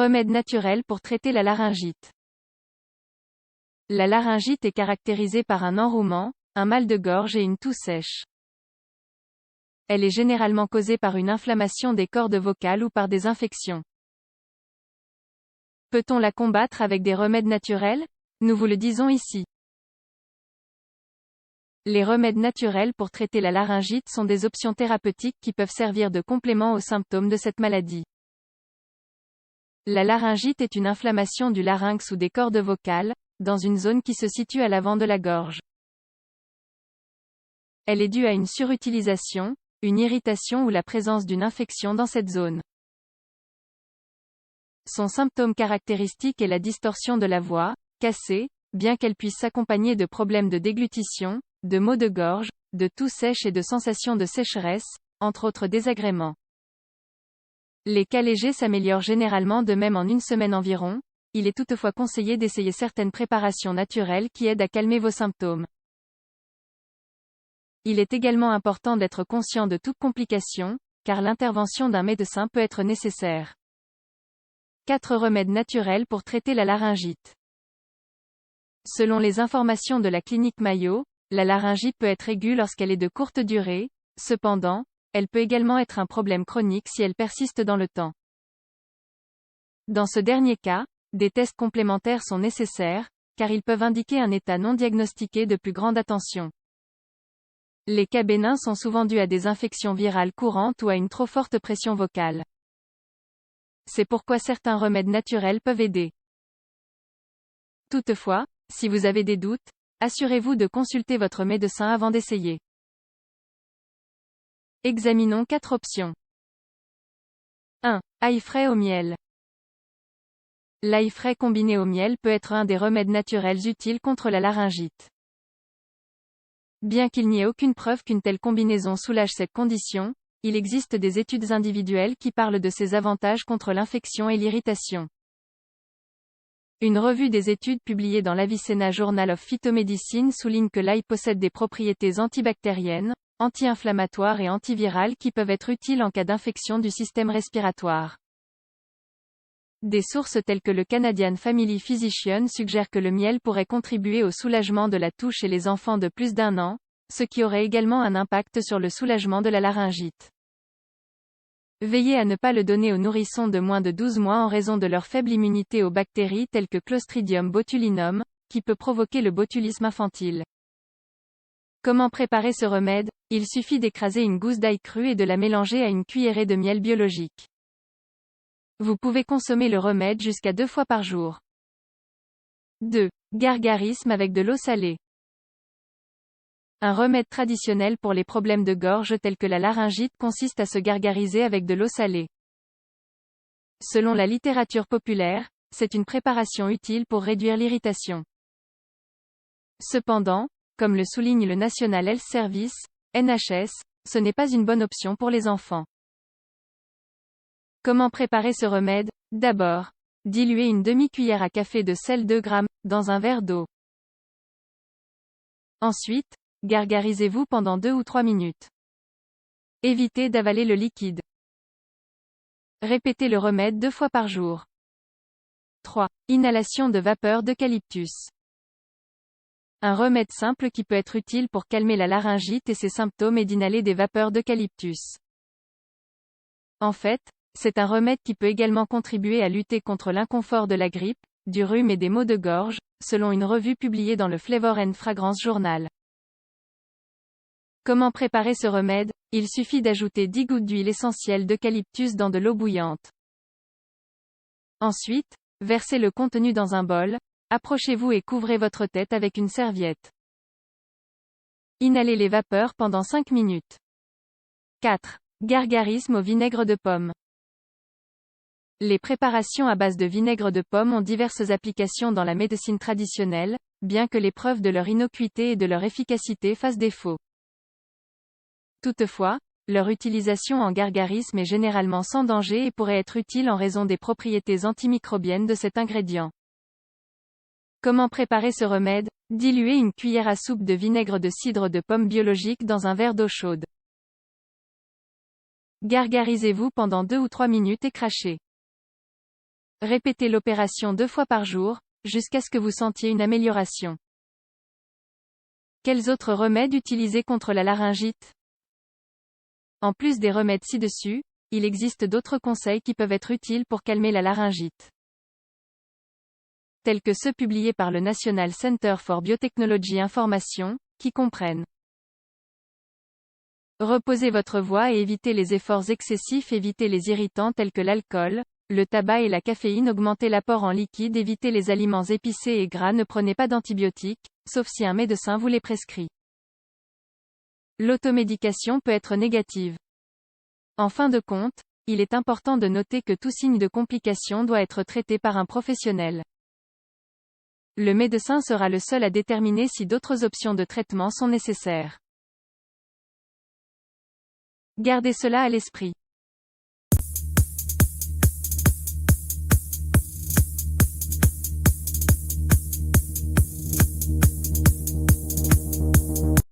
Remède naturel pour traiter la laryngite. La laryngite est caractérisée par un enrouement, un mal de gorge et une toux sèche. Elle est généralement causée par une inflammation des cordes vocales ou par des infections. Peut-on la combattre avec des remèdes naturels? Nous vous le disons ici. Les remèdes naturels pour traiter la laryngite sont des options thérapeutiques qui peuvent servir de complément aux symptômes de cette maladie. La laryngite est une inflammation du larynx ou des cordes vocales, dans une zone qui se situe à l'avant de la gorge. Elle est due à une surutilisation, une irritation ou la présence d'une infection dans cette zone. Son symptôme caractéristique est la distorsion de la voix, cassée, bien qu'elle puisse s'accompagner de problèmes de déglutition, de maux de gorge, de toux sèche et de sensations de sécheresse, entre autres désagréments. Les cas légers s'améliorent généralement de même en une semaine environ. Il est toutefois conseillé d'essayer certaines préparations naturelles qui aident à calmer vos symptômes. Il est également important d'être conscient de toute complication, car l'intervention d'un médecin peut être nécessaire. 4 remèdes naturels pour traiter la laryngite. Selon les informations de la clinique Mayo, la laryngite peut être aiguë lorsqu'elle est de courte durée, cependant, elle peut également être un problème chronique si elle persiste dans le temps. Dans ce dernier cas, des tests complémentaires sont nécessaires, car ils peuvent indiquer un état non diagnostiqué de plus grande attention. Les cas bénins sont souvent dus à des infections virales courantes ou à une trop forte pression vocale. C'est pourquoi certains remèdes naturels peuvent aider. Toutefois, si vous avez des doutes, assurez-vous de consulter votre médecin avant d'essayer. Examinons 4 options. 1. Ail frais au miel. L'ail frais combiné au miel peut être un des remèdes naturels utiles contre la laryngite. Bien qu'il n'y ait aucune preuve qu'une telle combinaison soulage cette condition, il existe des études individuelles qui parlent de ses avantages contre l'infection et l'irritation. Une revue des études publiée dans l'Avicenna Journal of Phytomedicine souligne que l'ail possède des propriétés antibactériennes, anti-inflammatoires et antivirales qui peuvent être utiles en cas d'infection du système respiratoire. Des sources telles que le Canadian Family Physician suggèrent que le miel pourrait contribuer au soulagement de la toux chez les enfants de plus d'1 an, ce qui aurait également un impact sur le soulagement de la laryngite. Veillez à ne pas le donner aux nourrissons de moins de 12 mois en raison de leur faible immunité aux bactéries telles que Clostridium botulinum, qui peut provoquer le botulisme infantile. Comment préparer ce remède? Il suffit d'écraser une gousse d'ail cru et de la mélanger à une cuillerée de miel biologique. Vous pouvez consommer le remède jusqu'à 2 fois par jour. 2. Gargarisme avec de l'eau salée. Un remède traditionnel pour les problèmes de gorge tels que la laryngite consiste à se gargariser avec de l'eau salée. Selon la littérature populaire, c'est une préparation utile pour réduire l'irritation. Cependant, comme le souligne le National Health Service, NHS, ce n'est pas une bonne option pour les enfants. Comment préparer ce remède? D'abord, diluez une demi-cuillère à café de sel 2 g dans un verre d'eau. Ensuite, gargarisez-vous pendant 2 ou 3 minutes. Évitez d'avaler le liquide. Répétez le remède 2 fois par jour. 3. Inhalation de vapeur d'eucalyptus. Un remède simple qui peut être utile pour calmer la laryngite et ses symptômes est d'inhaler des vapeurs d'eucalyptus. En fait, c'est un remède qui peut également contribuer à lutter contre l'inconfort de la grippe, du rhume et des maux de gorge, selon une revue publiée dans le Flavor and Fragrance Journal. Comment préparer ce remède? Il suffit d'ajouter 10 gouttes d'huile essentielle d'eucalyptus dans de l'eau bouillante. Ensuite, versez le contenu dans un bol, approchez-vous et couvrez votre tête avec une serviette. Inhalez les vapeurs pendant 5 minutes. 4. Gargarisme au vinaigre de pomme. Les préparations à base de vinaigre de pomme ont diverses applications dans la médecine traditionnelle, bien que les preuves de leur innocuité et de leur efficacité fassent défaut. Toutefois, leur utilisation en gargarisme est généralement sans danger et pourrait être utile en raison des propriétés antimicrobiennes de cet ingrédient. Comment préparer ce remède? Diluez une cuillère à soupe de vinaigre de cidre de pomme biologique dans un verre d'eau chaude. Gargarisez-vous pendant 2 ou 3 minutes et crachez. Répétez l'opération 2 fois par jour, jusqu'à ce que vous sentiez une amélioration. Quels autres remèdes utiliser contre la laryngite? En plus des remèdes ci-dessus, il existe d'autres conseils qui peuvent être utiles pour calmer la laryngite. Tels que ceux publiés par le National Center for Biotechnology Information, qui comprennent: reposez votre voix et évitez les efforts excessifs, évitez les irritants tels que l'alcool, le tabac et la caféine, augmentez l'apport en liquide, évitez les aliments épicés et gras, ne prenez pas d'antibiotiques, sauf si un médecin vous les prescrit. L'automédication peut être négative. En fin de compte, il est important de noter que tout signe de complication doit être traité par un professionnel. Le médecin sera le seul à déterminer si d'autres options de traitement sont nécessaires. Gardez cela à l'esprit.